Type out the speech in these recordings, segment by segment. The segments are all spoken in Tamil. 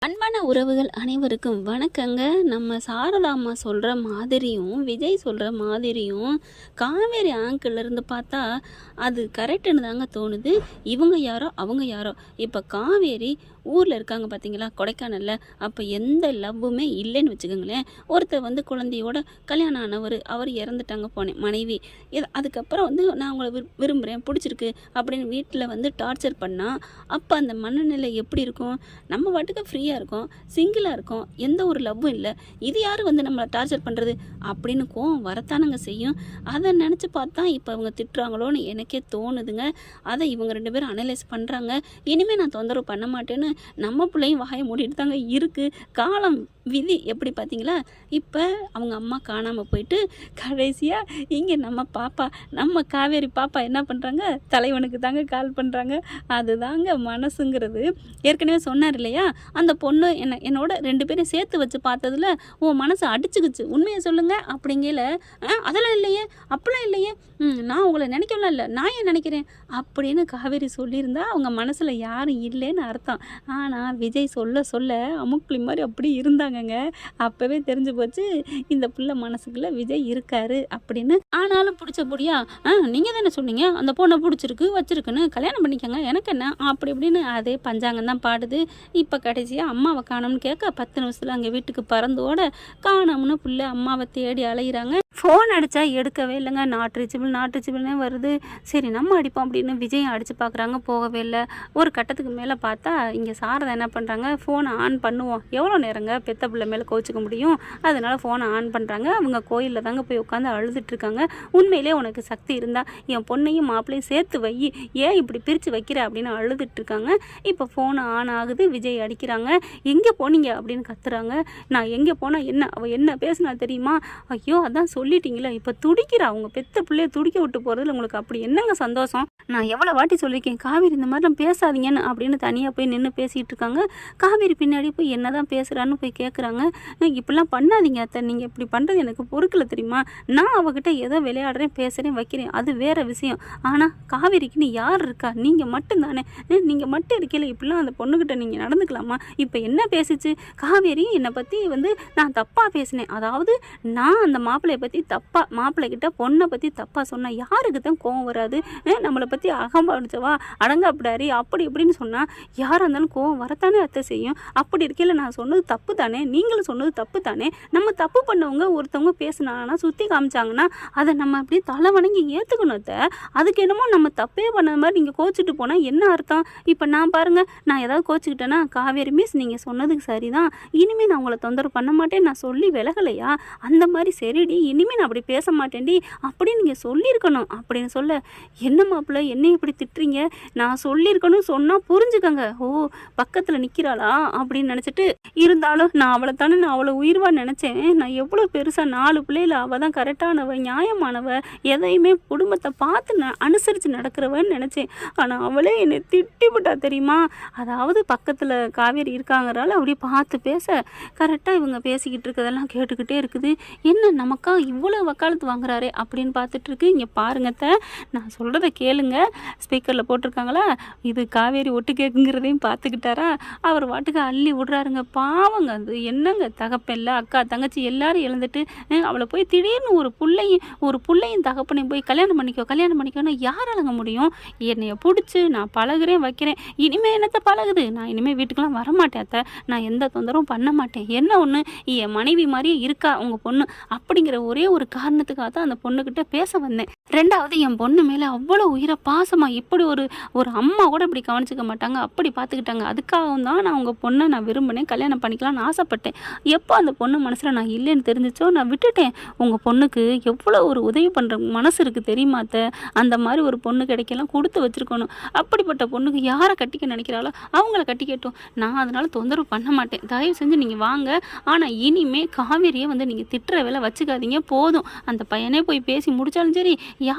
அன்பான உறவுகள் அனைவருக்கும் வணக்கங்க. நம்ம சாரதா அம்மா சொல்கிற மாதிரியும் விஜய் சொல்கிற மாதிரியும் காவேரி ஆங்கிள் இருந்து பார்த்தா அது கரெக்டுன்னு தாங்க தோணுது. இவங்க யாரோ அவங்க யாரோ. இப்போ காவேரி ஊரில் இருக்காங்க பார்த்தீங்களா, கொடைக்கானலில். அப்போ எந்த லவ்வுமே இல்லைன்னு வச்சுக்கோங்களேன். ஒருத்தர் குழந்தையோட கல்யாணம் ஆனவர், அவர் இறந்துட்டாங்க மனைவி. அதுக்கப்புறம் நான் அவங்கள விரும்புகிறேன், பிடிச்சிருக்கு அப்படின்னு வீட்டில் டார்ச்சர் பண்ணால் அப்போ அந்த மனநிலை எப்படி இருக்கும்? நம்ம பாட்டுக்கு ஃப்ரீயாக இருக்கோம், சிங்கிளாக இருக்கோம், எந்த ஒரு லவ்வும் இல்லை, இது யார் நம்மளை டார்ச்சர் பண்ணுறது அப்படின்னு கோவம் வரத்தானுங்க செய்யும். அதை நினச்சி பார்த்தா இப்போ அவங்க திட்டுறாங்களோன்னு எனக்கே தோணுதுங்க. அதை இவங்க 2 பேரும் அனலைஸ் பண்ணுறாங்க. இனிமேல் நான் தொந்தரவு பண்ண மாட்டேன்னு நம்ம பிள்ளையும் வாயை மூடிட்டு தாங்க இருக்குது. காலம் விதி எப்படி பார்த்தீங்களா? இப்போ அவங்க அம்மா காணாமல் போயிட்டு கடைசியாக இங்கே நம்ம காவேரி பாப்பா என்ன பண்ணுறாங்க, தலைவனுக்கு தாங்க கால் பண்ணுறாங்க. அதுதாங்க மனசுங்கிறது. ஏற்கனவே சொன்னார் இல்லையா, அந்த பொண்ணு என்னோட 2 பேரும் சேர்த்து வச்சு பார்த்ததுல உன் மனசு அடிச்சுக்குச்சு, உண்மையை சொல்லுங்க அப்படிங்கல. அதெல்லாம் இல்லையே, அப்படிலாம் இல்லையே, நான் உங்களை நினைக்கலாம் இல்லை, நான் ஏன் நினைக்கிறேன் அப்படின்னு காவேரி சொல்லியிருந்தா அவங்க மனசில் யாரும் இல்லைன்னு அர்த்தம். ஆனால் விஜய் சொல்ல அமுக்குழி மாதிரி அப்படி இருந்தாங்கங்க. அப்போவே தெரிஞ்சு போச்சு இந்த பிள்ளை மனசுக்குள்ள விஜய் இருக்காரு அப்படின்னு. ஆனாலும் பிடிச்சபடியா நீங்கள் தானே சொன்னீங்க அந்த பொண்ணை பிடிச்சிருக்கு வச்சிருக்குன்னு, கல்யாணம் பண்ணிக்கங்க, எனக்கு என்ன அப்படி இப்படின்னு அதே பஞ்சாங்கம் தான் பாடுது. இப்போ கடைசியாக அம்மாவை காணோம்னு கேட்க 10 நிமிஷத்தில் அங்கே வீட்டுக்கு பறந்தோட காணோம்னு பிள்ளை அம்மாவை தேடி அலைகிறாங்க. ஃபோன் அடித்தா எடுக்கவே இல்லைங்க. நாட் ரீச்சபிள்னே வருது. சரி நம்ம அடிப்போம் அப்படின்னு விஜயம் அடித்து பார்க்குறாங்க, போகவே இல்லை. ஒரு கட்டத்துக்கு மேலே பார்த்தா இங்கே சாரதா என்ன பண்ணுறாங்க, ஃபோனை ஆன் பண்ணுவோம், எவ்வளோ நேரங்க பெத்த பிள்ளை மேலே கோச்சிக்க முடியும், அதனால் ஃபோனை ஆன் பண்ணுறாங்க. அவங்க கோயிலில் தாங்க போய் உட்காந்து அழுதுட்டுருக்காங்க. உண்மையிலே உனக்கு சக்தி இருந்தால் என் பொண்ணையும் மாப்பிள்ளையும் சேர்த்து வை, ஏன் இப்படி பிரித்து வைக்கிற அப்படின்னு அழுதுட்டுருக்காங்க. இப்போ ஃபோனை ஆன் ஆகுது, விஜய் அடிக்கிறாங்க. எங்கே போனீங்க அப்படின்னு கத்துறாங்க. நான் எங்கே போனால் என்ன, அவள் என்ன பேசுனா தெரியுமா, ஐயோ அதான் சொல்லிட்டீங்களா, இப்போ துடிக்கிறா, அவங்க பெத்த பிள்ளைய துடிக்க விட்டு போகிறதுல உங்களுக்கு அப்படி என்னங்க சந்தோஷம், நான் எவ்வளோ வாட்டி சொல்லியிருக்கேன் காவேரி இந்த மாதிரிலாம் பேசாதீங்கன்னு அப்படின்னு தனியாக போய் நின்று பேசிகிட்டு இருக்காங்க. காவேரி பின்னாடி போய் என்ன தான் பேசுகிறான்னு போய் கேட்குறாங்க. இப்படிலாம் பண்ணாதீங்க அத்தை, நீங்கள் இப்படி பண்ணுறது எனக்கு பொறுக்கல தெரியுமா, நான் அவகிட்ட ஏதோ விளையாடுறேன் பேசுகிறேன் வைக்கிறேன் அது வேறு விஷயம், ஆனால் காவேரிக்குன்னு யார் இருக்கா, நீங்கள் மட்டும் தானே, நீங்கள் மட்டும் இருக்கல, இப்படிலாம் அந்த பொண்ணுக்கிட்ட நீங்கள் நடந்துக்கலாமா, இப்போ என்ன பேசிச்சு காவேரி, என்னை பற்றி நான் தப்பாக பேசினேன், அதாவது நான் அந்த மாப்பிள்ளையை பற்றி மாப்பிள்ளைகிட்ட பொண்ணை பற்றி தப்பாக சொன்னால் யாருக்கு தான் கோவம் வராது, நம்மளை பற்றி அகம்படிச்சவா அடங்காப்பிடாரி அப்படி இப்படின்னு சொன்னால் யாராக இருந்தாலும் கோவம் வரத்தானே அத்தை செய்யும். அப்படி இருக்கையில் நான் சொன்னது தப்பு தானே, நீங்களும் சொன்னது தப்பு தானே, நம்ம தப்பு பண்ணவங்க ஒருத்தவங்க பேசினாங்கன்னா சுற்றி காமிச்சாங்கன்னா அதை நம்ம அப்படி தலை வணங்கி ஏற்றுக்கணும் அத்தை. அதுக்கு என்னமோ நம்ம தப்பே பண்ண மாதிரி நீங்கள் கோச்சிட்டு போனால் என்ன அர்த்தம்? இப்போ நான் பாருங்கள், நான் ஏதாவது கோச்சிக்கிட்டேன்னா காவேரி மிஸ் நீங்கள் சொன்னதுக்கு சரிதான், இனிமேல் நான் உங்களை தொந்தரவு பண்ண மாட்டேன், நான் சொல்லி விலகலையா, அந்த மாதிரி சரிடி இனிமேல் நான் அப்படி பேச மாட்டேன்டி அப்படின்னு நீங்கள் சொல்லியிருக்கணும் அப்படின்னு சொல்ல, என்ன மாப்பிள்ள என்னை இப்படி திட்டுறீங்க, நான் சொல்லியிருக்கணும் சொன்னால் புரிஞ்சுக்கங்க, ஓ பக்கத்தில் நிற்கிறாளா அப்படின்னு நினச்சிட்டு, இருந்தாலும் நான் அவளை உயிர்வா நினச்சேன், நான் எவ்வளோ பெருசாக 4 பிள்ளைகள் அவள் தான் கரெக்டானவ நியாயமானவ, எதையுமே குடும்பத்தை பார்த்து அனுசரித்து நடக்கிறவன்னு நினச்சேன், ஆனால் அவளே என்னை திட்டிவிட்டா தெரியுமா, அதாவது பக்கத்தில் காவேரி இருக்காங்கிறால அப்படி பார்த்து பேச கரெக்டாக இவங்க பேசிக்கிட்டு இருக்கிறதெல்லாம் கேட்டுக்கிட்டே இருக்குது. என்ன நமக்கா இவ்வளோ வக்காலத்து வாங்குறாரே அப்படின்னு பார்த்துட்ருக்கு. இங்கே பாருங்கத்த, நான் சொல்கிறத கேளுங்க, ஸ்பீக்கரில் போட்டிருக்காங்களா, இது காவேரி ஒட்டு கேட்குங்கிறதையும் பார்த்துக்கிட்டாரா, அவர் வாட்டுக்கு அள்ளி விடுறாருங்க. பாவங்க, அது என்னங்க தகப்பல்ல அக்கா தங்கச்சி எல்லாரும் இழந்துட்டு அவளை போய் திடீர்னு ஒரு பிள்ளையும் தகப்பனையும் போய் கல்யாணம் பண்ணிக்கோன்னு யாராலங்க முடியும்? என்னைய பிடிச்சி நான் பழகுறேன் வைக்கிறேன், இனிமேல் என்னத்தை பழகுது, நான் இனிமேல் வீட்டுக்கெல்லாம் வரமாட்டேன் அத்தை, நான் எந்த தொந்தரவும் பண்ண மாட்டேன், என்ன ஒன்று என் மனைவி மாதிரியே இருக்கா உங்கள் பொண்ணு அப்படிங்கிற ஒரே ஒரு காரணத்துக்காக தான் அந்த பொண்ணுக்கிட்ட பேச வந்தேன். 2வது என் பொண்ணு மேலே அவ்வளோ உயிரை பாசமாக இப்படி ஒரு அம்மா கூட இப்படி கவனிச்சிக்க மாட்டாங்க, அப்படி பார்த்துக்கிட்டாங்க. அதுக்காகவும் தான் நான் உங்கள் பொண்ணை நான் விரும்பினேன், கல்யாணம் பண்ணிக்கலாம்னு ஆசைப்பட்டேன். எப்போ அந்த பொண்ணு மனசில் நான் இல்லைன்னு தெரிஞ்சிச்சோ நான் விட்டுட்டேன். உங்கள் பொண்ணுக்கு எவ்வளோ ஒரு உதவி பண்ணுற மனசு இருக்குது தெரியுமாத்த, அந்த மாதிரி ஒரு பொண்ணு கிடைக்கலாம் கொடுத்து வச்சுருக்கணும். அப்படிப்பட்ட பொண்ணுக்கு யாரை கட்டிக்க நினைக்கிறாளோ அவங்கள கட்டிக்கட்டும், நான் அதனால் தொந்தரவு பண்ண மாட்டேன், தயவு செஞ்சு நீங்கள் வாங்க. ஆனால் இனிமேல் காவேரியை நீங்கள் திட்டுற வேலை வச்சுக்காதீங்க, போதும். அந்த பையனே போய் பேசி முடித்தாலும் சரி,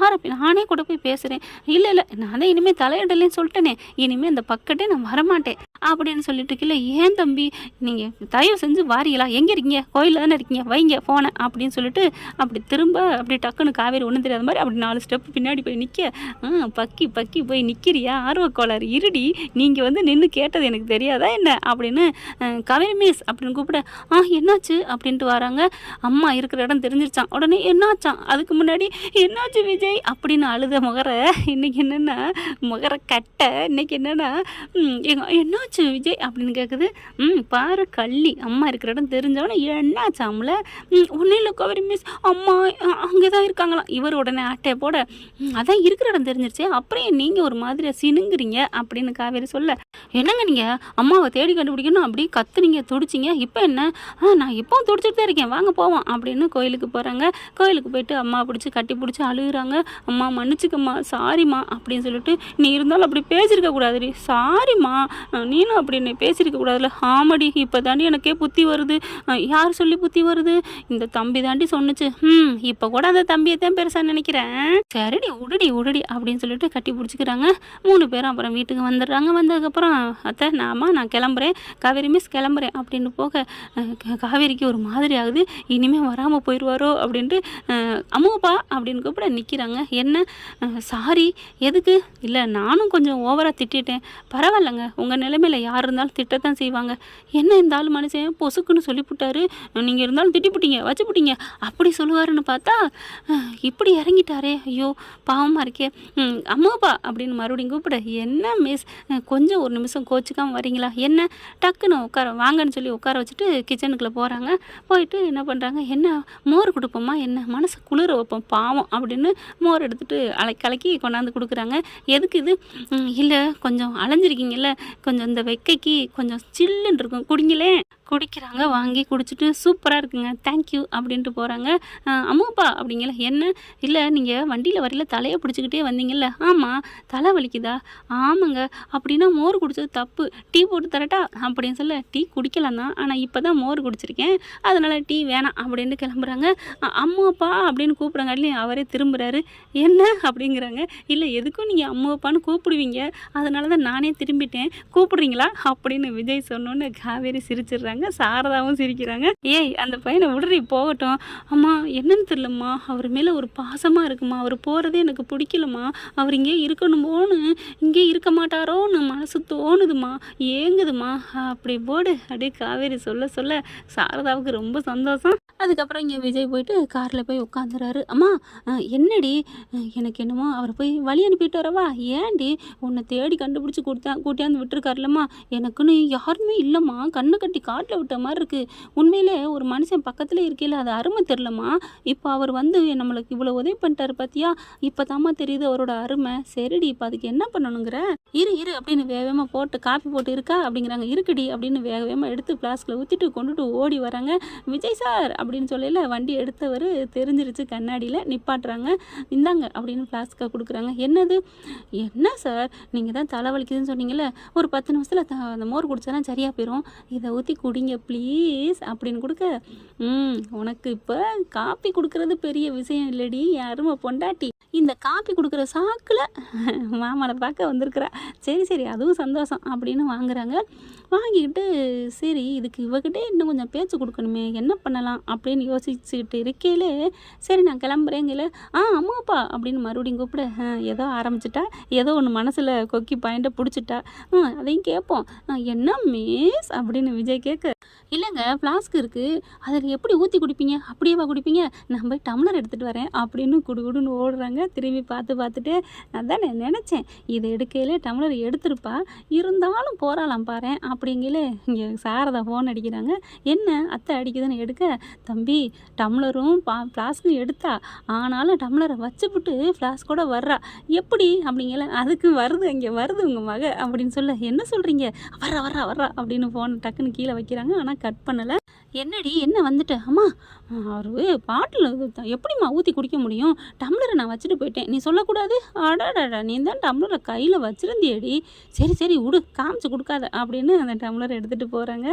நானே கூட போய் பேசுகிறேன். இல்லை இல்லை நான் தான் இனிமேல் தலையிடலேன்னு சொல்லிட்டேனே, இனிமேல் இந்த பக்கத்தே நான் வரமாட்டேன் அப்படின்னு சொல்லிட்டு இருக்கல. ஏன் தம்பி நீங்கள் தயவு செஞ்சு வாரீங்களா, எங்கே இருக்கீங்க, கோயிலில் தானே இருக்கீங்க, வைங்க ஃபோனை அப்படின்னு சொல்லிட்டு அப்படி திரும்ப அப்படி டக்குன்னு காவேரி ஒன்றும் தெரியாத மாதிரி அப்படி 4 ஸ்டெப் பின்னாடி போய் நிற்க, பக்கி பக்கி போய் நிற்கிறியா ஆர்வக்கோளாறு, இருடி நீங்கள் வந்து நின்று கேட்டது எனக்கு தெரியாதா என்ன அப்படின்னு காவேரி மிஸ் அப்படின்னு கூப்பிட, என்னாச்சு அப்படின்ட்டு வராங்க. அம்மா இருக்கிற இடம் தெரிஞ்சிருச்சான். உடனே என்னாச்சான், அதுக்கு முன்னாடி என்னாச்சு விஜய் அப்படின்னு அழுத முகர இன்னைக்கு என்னென்னா முகர கட்ட இன்னைக்கு என்னென்னா என்னாச்சு விஜய் அப்படின்னு கேட்குது. பாரு கள்ளி, அம்மா இருக்கிற இடம் தெரிஞ்சவன என்னாச்சாம்ல, ஒன்றும் இல்லை கவரி மிஸ், அம்மா அங்கே தான் இருக்காங்களாம். இவர் உடனே ஆட்டையை போட, அதான் இருக்கிற இடம் தெரிஞ்சிருச்சு, அப்புறம் நீங்கள் ஒரு மாதிரியாக சினுங்குறீங்க அப்படின்னு காவேரி சொல்ல, என்னங்க நீங்கள் அம்மாவை தேடி கண்டுபிடிக்கணும் அப்படி கத்துனீங்க துடிச்சிங்க, இப்போ என்ன, நான் இப்போவும் துடிச்சிட்டு தான் இருக்கேன், வாங்க போவோம் அப்படின்னு கோயிலுக்கு போகிறாங்க. கோயிலுக்கு போயிட்டு அம்மா பிடிச்சி கட்டி பிடிச்சி அழுகுறாங்க. அம்மா மன்னிச்சுக்கம்மா, சாரிம்மா அப்படின்னு சொல்லிட்டு, நீ இருந்தாலும் அப்படி பேசியிருக்க கூடாதுடி, சாரிம்மா நீனும் அப்படி என்னை பேசியிருக்க கூடாதுல. ஆமாடி இப்போ தாண்டி எனக்கே புத்தி வருது. யார் சொல்லி புத்தி வருது, இந்த தம்பி தாண்டி சொன்னுச்சு. இப்போ கூட அந்த தம்பியை தான் பெருசாக நினைக்கிறேன், சரிடி உடடி உடடி அப்படின்னு சொல்லிட்டு கட்டி பிடிச்சிக்கிறாங்க. 3 பேரும் அப்புறம் வீட்டுக்கு வந்துடுறாங்க. வந்ததுக்கப்புறம் அத்தை நான் கிளம்புறேன், காவேரி மிஸ் கிளம்புறேன் அப்படின்னு போக காவேரிக்கு ஒரு மாதிரி ஆகுது. இனிமேல் வராமல் போயிடுவாரோ அப்படின்ட்டு அம்மாப்பா அப்படின்னு கூப்பிட நிற்கிறாங்க. என்ன சாரி எதுக்கு, இல்லை நானும் கொஞ்சம் ஓவராக திட்டிட்டேன், பரவாயில்லைங்க, உங்கள் நிலைமையில் யார் இருந்தாலும் திட்டத்தான் செய்வாங்க. என்ன இருந்தாலும் மனுஷன் பொசுக்குன்னு சொல்லிவிட்டாரு, நீங்கள் இருந்தாலும் திட்டிப்புட்டீங்க வச்சுப்புட்டீங்க அப்படி சொல்லுவாருன்னு பார்த்தா இப்படி இறங்கிட்டாரே, ஐயோ பாவமாக இருக்கே. அம்மாப்பா அப்படின்னு மறுபடியும் கூப்பிட, என்ன மிஸ் கொஞ்சம் ஒரு நிமிஷம் கோச்சிக்காமல் வரீங்களா, என்ன டக்குன்னு வாங்கன்னு சொல்லி உட்கார வச்சுட்டு கிச்சனுக்குள்ளே போகிறாங்க. போயிட்டு என்ன பண்ணுறாங்க, என்ன மோர் கொடுப்போம்மா, என்ன மனசு குளிர வைப்போம் பாவம் அப்படின்னு மோர் எடுத்துகிட்டு கலக்கி கொண்டாந்து கொடுக்குறாங்க. எதுக்கு இது, இல்லை கொஞ்சம் அலைஞ்சிருக்கீங்கல்ல, கொஞ்சம் இந்த வெக்கைக்கு கொஞ்சம் சில்லுன்னு இருக்கும் குடிங்களே, குடிக்கிறாங்க. வாங்கி குடிச்சிட்டு சூப்பராக இருக்குங்க தேங்க்யூ அப்படின்ட்டு போகிறாங்க. அம்மாப்பா அப்படிங்கல, என்ன இல்லை நீங்கள் வண்டியில் வரையில் தலையை பிடிச்சிக்கிட்டே வந்தீங்கல்ல, ஆமாம் தலை வலிக்குதா, ஆமாங்க அப்படின்னா மோர் குடித்தது தப்பு, டீ போட்டு தரட்டா அப்படின்னு சொல்ல, டீ குடிக்கலாம் தான், ஆனால் இப்போ தான் மோர் குடிச்சிருக்கேன் அதனால் டீ வேணாம் அப்படின்னு கிளம்புறாங்க. அம்மாப்பா அப்படின்னு கூப்பிட்றாங்க, இல்லையா அவரே திரும்புகிறாரு. என்ன அப்படிங்கிறாங்க, இல்லை எதுக்கும் நீங்கள் அம்மாப்பான்னு கூப்பிடுவீங்க அதனால தான் நானே திரும்பிட்டேன், கூப்பிடுறீங்களா அப்படின்னு விஜய் சொன்னோன்னு காவேரி சிரிச்சிடுறாங்க. சாரதாவும் சிரிக்கிறாங்க. ஏய் அந்த பையனை விடுறி போகட்டும், அம்மா என்னன்னு தெரியலம்மா, அவர் மேலே ஒரு பாசமாக இருக்குமா, அவர் போகிறதே எனக்கு பிடிக்கலம்மா, அவர் இங்கே இருக்கணுமோன்னு இங்கே இருக்க மாட்டாரோன்னு மனசு தோணுதுமா, ஏங்குதுமா அப்படி போடு அப்படியே காவேரி சொல்ல சொல்ல சாரதாவுக்கு ரொம்ப சந்தோஷம். அதுக்கப்புறம் இங்கே விஜய் போயிட்டு காரில் போய் உட்காந்துறாரு. அம்மா என்னடி, எனக்கு என்னமோ அவர் போய் வழி அனுப்பிட்டு வரவா, ஏன்டி உன்னை தேடி கண்டுபிடிச்சி கூட்டியாந்து விட்டுருக்காருலம்மா, எனக்குன்னு யாருமே இல்லைம்மா, கண்ணு கட்டி காட்டில் விட்ட மாதிரி இருக்குது, உண்மையிலே ஒரு மனுஷன் பக்கத்தில் இருக்கையில் அது அருமை தெரிலம்மா, இப்போ அவர் வந்து நம்மளுக்கு இவ்வளோ உதவி பண்ணிட்டாரு பார்த்தியா, இப்போ தாம்மா தெரியுது அவரோட அருமை, சரிடி இப்போ அதுக்கு என்ன பண்ணணுங்கிற, இரு அப்படின்னு வேகமாக போட்டு காஃபி போட்டு இருக்கா அப்படிங்கிறாங்க, இருக்குடி அப்படின்னு வேகமாக எடுத்து ஃப்ளாஸ்கில் ஊற்றிட்டு கொண்டுட்டு ஓடி வராங்க. விஜய் சார் அப்படின்னு சொல்லல வண்டி எடுத்தவர் தெரிஞ்சிருச்சு, கண்ணாடியில் நிப்பாட்டுறாங்க. இந்தாங்க அப்படின்னு ஃப்ளாஸ்க்காக கொடுக்குறாங்க. என்னது, என்ன சார் நீங்கள் தான் தலைவலிக்குதுன்னு சொன்னீங்கல்ல, ஒரு 10 நிமிஷத்தில் அந்த மோர் குடிச்சா சரியாக போயிடும், இதை ஊற்றி குடிங்க ப்ளீஸ் அப்படின்னு கொடுக்க, உனக்கு இப்போ காப்பி கொடுக்குறது பெரிய விஷயம் இல்லடி என் அருமை பொண்டாட்டி, இந்த காப்பி கொடுக்குற சாக்கில் மாமனை பார்க்க வந்திருக்கிறா, சரி அதுவும் சந்தோஷம் அப்படின்னு வாங்குறாங்க. வாங்கிக்கிட்டு சரி இதுக்கு இவகிட்டே இன்னும் கொஞ்சம் பேச்சு கொடுக்கணுமே, என்ன பண்ணலாம் அப்படின்னு யோசிச்சுக்கிட்டு இருக்கையிலே, சரி நான் கிளம்புறேங்கல, அம்மாப்பா அப்படின்னு மறுபடியும் கூப்பிட, ஏதோ ஆரம்பிச்சிட்டா, ஏதோ ஒன்று மனசில் கொக்கி பாயிண்ட்டை பிடிச்சிட்டா, அதையும் கேட்போம். என்ன மிஸ் அப்படின்னு விஜய் கேட்க, இல்லைங்க ஃப்ளாஸ்க் இருக்குது, அதில் எப்படி ஊற்றி குடிப்பீங்க, அப்படியேவா குடிப்பீங்க, நான் போய் டம்ளர் எடுத்துகிட்டு வரேன் அப்படின்னு குடுகுடுன்னு ஓடுறாங்க. திரும்பி பார்த்துட்டு அதான் நான் நினச்சேன், இதை எடுக்கையிலே டம்ளர் எடுத்துருப்பா, இருந்தாலும் போகிறாளாம் பாரு அப்படிங்களே. இங்கே சாரதா ஃபோன் அடிக்கிறாங்க. என்ன அத்தை அடிக்குதுன்னு எடுக்க, தம்பி டம்ளரும் ஃப்ளாஸ்க்கும் எடுத்தா, ஆனாலும் டம்ளரை வச்சுப்புட்டு ஃப்ளாஸ்கோட வர்றா, எப்படி அப்படிங்கல, அதுக்கு வருது இங்கே வருது உங்கள் மக அப்படின்னு சொல்ல, என்ன சொல்கிறீங்க, வர்றா அப்படின்னு ஃபோனை டக்குன்னு கீழே வைக்கிறாங்க. ஆனால் கட் பண்ணலை. என்னடி என்ன வந்துட்ட? அம்மா அவரு பாட்டில் எப்படிம்மா ஊற்றி குடிக்க முடியும்? டம்ளரை நான் வச்சுட்டு போயிட்டேன், நீ சொல்லக்கூடாது. அடாடாடா, நீ தான் டம்ளரை கையில் வச்சுருந்தியடி. சரி சரி விடு, காமிச்சு கொடுக்காத அப்படின்னு அந்த டம்ளரை எடுத்துகிட்டு போகிறாங்க.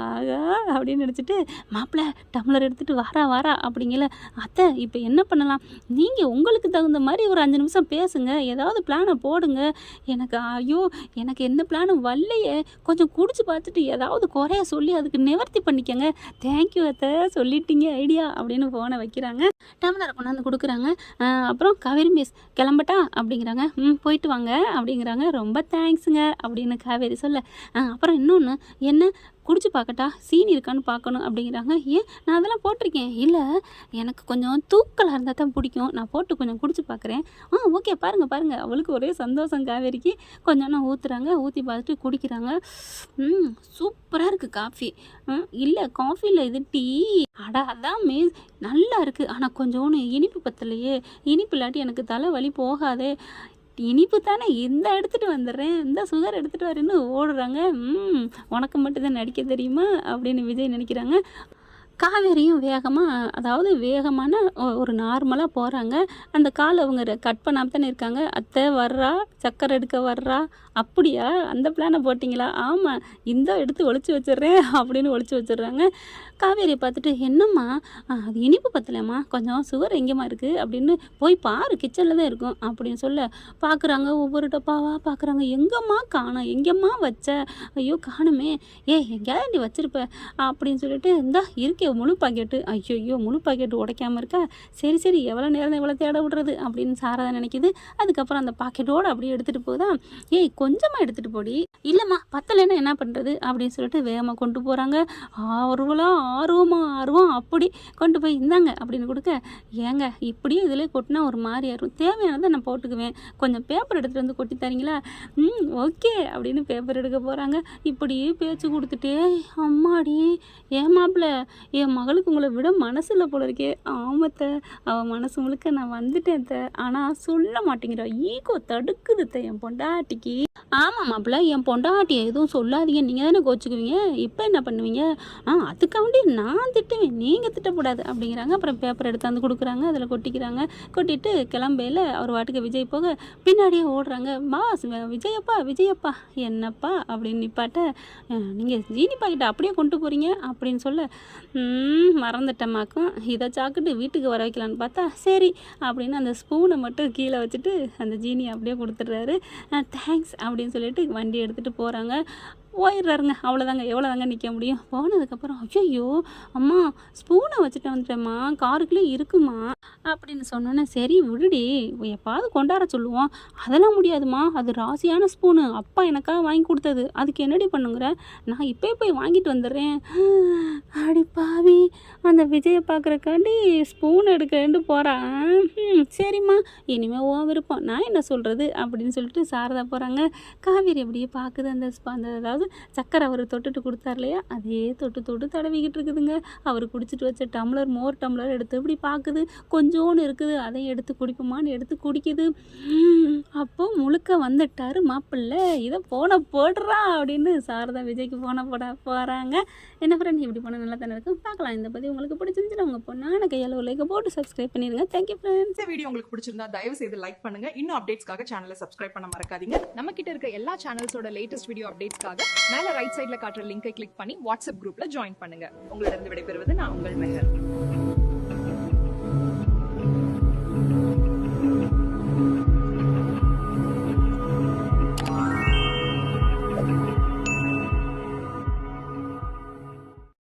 ஆகா அப்படின்னு நினச்சிட்டு, மாப்பிள்ளை டம்ளர் எடுத்துகிட்டு வாரா அப்படிங்கல. அத்தை இப்போ என்ன பண்ணலாம்? நீங்கள் உங்களுக்கு தகுந்த மாதிரி ஒரு 5 நிமிஷம் பேசுங்க, ஏதாவது பிளானை போடுங்க. எனக்கு ஐயோ எனக்கு எந்த பிளானும் வரலையே, கொஞ்சம் குடிச்சு பார்த்துட்டு ஏதாவது குறைய சொல்லி அதுக்கு நிவர்த்தி பண்ணிக்கங்க. தேங்க்யூ அத்தை, சொல்லிட்டீங்க ஐடியா அப்படின்னு ஃபோனை வைக்கிறாங்க. டம்ளரை கொண்டாந்து கொடுக்குறாங்க. அப்புறம் காவேரி மிஸ் கிளம்பட்டா அப்படிங்கிறாங்க. போயிட்டு வாங்க அப்படிங்கிறாங்க. ரொம்ப தேங்க்ஸுங்க அப்படின்னு காவேரி சொல்ல, அப்புறம் இன்னொன்று என்ன குடிச்சு பார்க்கட்டா, சீனி இருக்கான்னு பார்க்கணும் அப்படிங்கிறாங்க. ஏன் நான் அதெல்லாம் போட்டிருக்கேன். இல்லை எனக்கு கொஞ்சம் தூக்கலாக இருந்தால் தான் பிடிக்கும், நான் போட்டு கொஞ்சம் குடிச்சு பார்க்குறேன். ஓகே பாருங்கள். அவளுக்கு ஒரே சந்தோஷம் காவேரிக்கு. கொஞ்சம் ஊற்றுறாங்க, ஊற்றி பார்த்துட்டு குடிக்கிறாங்க. சூப்பராக இருக்குது காஃபி. இல்லை காஃபியில் இது டீ. அதான் மிஸ் நல்லா இருக்குது, ஆனால் கொஞ்சோன்னு இனிப்பு பத்தலையே. இனிப்பு இல்லாட்டி எனக்கு தலை வலி போகாதே. இனிப்பு தானே, இந்த எடுத்துகிட்டு வந்துடுறேன், இந்த சுகர் எடுத்துகிட்டு வரேன்னு ஓடுறாங்க. உனக்கு மட்டும்தான் நடிக்க தெரியுமா அப்படின்னு விஜய் நினைக்கிறாங்க. காவேரியும் வேகமான ஒரு நார்மலாக போகிறாங்க. அந்த கால் அவங்க கட் பண்ணாமல் தானே இருக்காங்க. அத்தை வர்றா, சக்கரை எடுக்க வர்றா. அப்படியா, அந்த பிளானை போட்டிங்களா? ஆமாம், இந்த எடுத்து ஒளிச்சு வச்சிட்றேன் அப்படின்னு ஒளிச்சு வச்சிடுறாங்க. காவேரியை பார்த்துட்டு, என்னம்மா அது இனிப்பு பத்தலைம்மா, கொஞ்சம் சுகர் எங்கேம்மா இருக்குது அப்படின்னு போய் பாரு, கிச்சனில் தான் இருக்கும் அப்படின்னு சொல்ல பார்க்குறாங்க. ஒவ்வொரு டப்பாவாக பார்க்குறாங்க. எங்கேம்மா வச்ச? ஐயோ காணுமே, எங்கேயாவது நீ வச்சிருப்ப அப்படின்னு சொல்லிட்டு, இந்தா இருக்கே முழு பாக்கெட்டு. ஐயோ முழு பாக்கெட்டு உடைக்காமல் இருக்கா? சரி எவ்வளோ நேரம் எவ்வளோ தேட விடுறது அப்படின்னு சாரதா நினைக்கிது. அதுக்கப்புறம் அந்த பாக்கெட்டோடு அப்படியே எடுத்துகிட்டு போகுதா. கொஞ்சமாக எடுத்துகிட்டு போடி. இல்லைம்மா பத்தலைன்னா என்ன பண்ணுறது அப்படின்னு சொல்லிட்டு வேகமாக கொண்டு போகிறாங்க. ஆர்வம் அப்படி கொண்டு போய் இந்தாங்க அப்படின்னு கொடுக்க, ஏங்க இப்படியே இதிலே கொட்டினா ஒரு மாதிரியா இருக்கும், தேவையானதை நான் போட்டுக்குவேன், கொஞ்சம் பேப்பர் எடுத்துகிட்டு வந்து கொட்டி தரீங்களா? ஓகே அப்படின்னு பேப்பர் எடுக்க போகிறாங்க. இப்படியே பேச்சு கொடுத்துட்டே, அம்மாடி ஏமாப்பிள்ள என் மகளுக்கு உங்களை விட மனசில் போல இருக்கே. ஆமத்தை, அவள் மனசு முழுக்க நான் வந்துட்டேன் த, ஆனால் சொல்ல மாட்டேங்கிறா, ஈகோ தடுக்குது த என் பொண்டாட்டிக்கு. ஆமாம் மாப்பிள்ள, என் பொண்டாட்டியை எதுவும் சொல்லாதீங்க, நீங்கள் தானே கோச்சுக்குவீங்க, இப்போ என்ன பண்ணுவீங்க? அதுக்காண்டி நான் திட்டுவேன், நீங்கள் திட்டக்கூடாது அப்படிங்கிறாங்க. அப்புறம் பேப்பர் எடுத்தாந்து கொடுக்குறாங்க, அதில் கொட்டிக்கிறாங்க. கொட்டிட்டு கிளம்பையில் அவர் வாட்டுக்கு விஜய் போக பின்னாடியே ஓடுறாங்க. பாஸ் விஜயப்பா என்னப்பா அப்படின்னு நிப்பாட்ட, நீங்கள் ஜீனி பாக்கெட்டை அப்படியே கொண்டு போகிறீங்க அப்படின்னு சொல்ல, மறந்துட்டேம்மாக்கும், இதை சாக்கிட்டு வீட்டுக்கு வர வைக்கலான்னு பார்த்தா சரி அப்படின்னு அந்த ஸ்பூனை மட்டும் கீழே வச்சுட்டு அந்த ஜீனி அப்படியே கொடுத்துட்றாரு. தேங்க்ஸ் அப்படின்னு சொல்லிட்டு வண்டி எடுத்துகிட்டு போகிறாங்க. போயிடுறாருங்க. அவ்வளோதாங்க, எவ்வளோதாங்க நிற்க முடியும். போனதுக்கப்புறம் ஐயோ அம்மா ஸ்பூனை வச்சுட்டு வந்துட்டேம்மா, காருக்குள்ளே இருக்குமா அப்படின்னு சொன்னோன்னே, சரி விடுடி, எப்பாவது கொண்டாட சொல்லுவோம். அதெல்லாம் முடியாதுமா, அது ராசியான ஸ்பூனு, அப்பா எனக்காக வாங்கி கொடுத்தது, அதுக்கு என்னடி பண்ணுங்கிற, நான் இப்போ போய் வாங்கிட்டு வந்துடுறேன். அடி பாவி, அந்த விஜயை பார்க்குறக்காண்டி ஸ்பூன் எடுக்கன்னு போகிறான். சரிம்மா இனிமேல் ஓ விருப்பம், நான் என்ன சொல்கிறது அப்படின்னு சொல்லிட்டு சாரதா போகிறாங்க. காவேரி அப்படியே பார்க்குது. அந்த அதாவது சக்கரை அவர் தொட்டுட்டு கொடுத்தார் இல்லையா, அதே தொட்டு தடவிக்கிட்டு இருக்குதுங்க. அவர் குடிச்சிட்டு வச்ச மோர் டம்ளர் எடுத்து இப்படி பார்க்குது. கொஞ்சோன்னு இருக்குது, அதையும் எடுத்து குடிப்போமான்னு எடுத்து குடிக்குது. அப்போ முழுக்க வந்துட்டார் மாப்பிள்ளை, இதை போடுறா அப்படின்னு சாரதா விஜய்க்கு போகிறாங்க. என்ன ஃப்ரெண்ட், இப்படி போனால் நல்லா தானே இருக்கும். பார்க்கலாம். இந்த பதிவு உங்களுக்கு பிடிச்சிருந்துச்சுன்னா உங்கள் பொண்ணான கையால் லைக்கை போட்டு சப்ஸ்கிரைப் பண்ணிடுங்க. Thank you friends. இந்த வீடியோ உங்களுக்கு பிடிச்சிருந்தா தயவு செய்து லைக் பண்ணுங்க. இன்னும் அப்டேட்ஸ்க்காக சேனலை சப்ஸ்கிரைப் பண்ண மறக்காதீங்க. நம்ம கிட்ட இருக்க எல்லா சேனல்ஸோட லேட்டஸ்ட் வீடியோ அப்டேட்ஸ்க்காக மேல ரைட் சைடுல காட்டுற லிங்கை கிளிக் பண்ணி வாட்ஸ்அப் குரூப்ல ஜாயின் பண்ணுங்க. உங்களிடம் விடைபெறுவது நான் உங்கள் மெஹர்.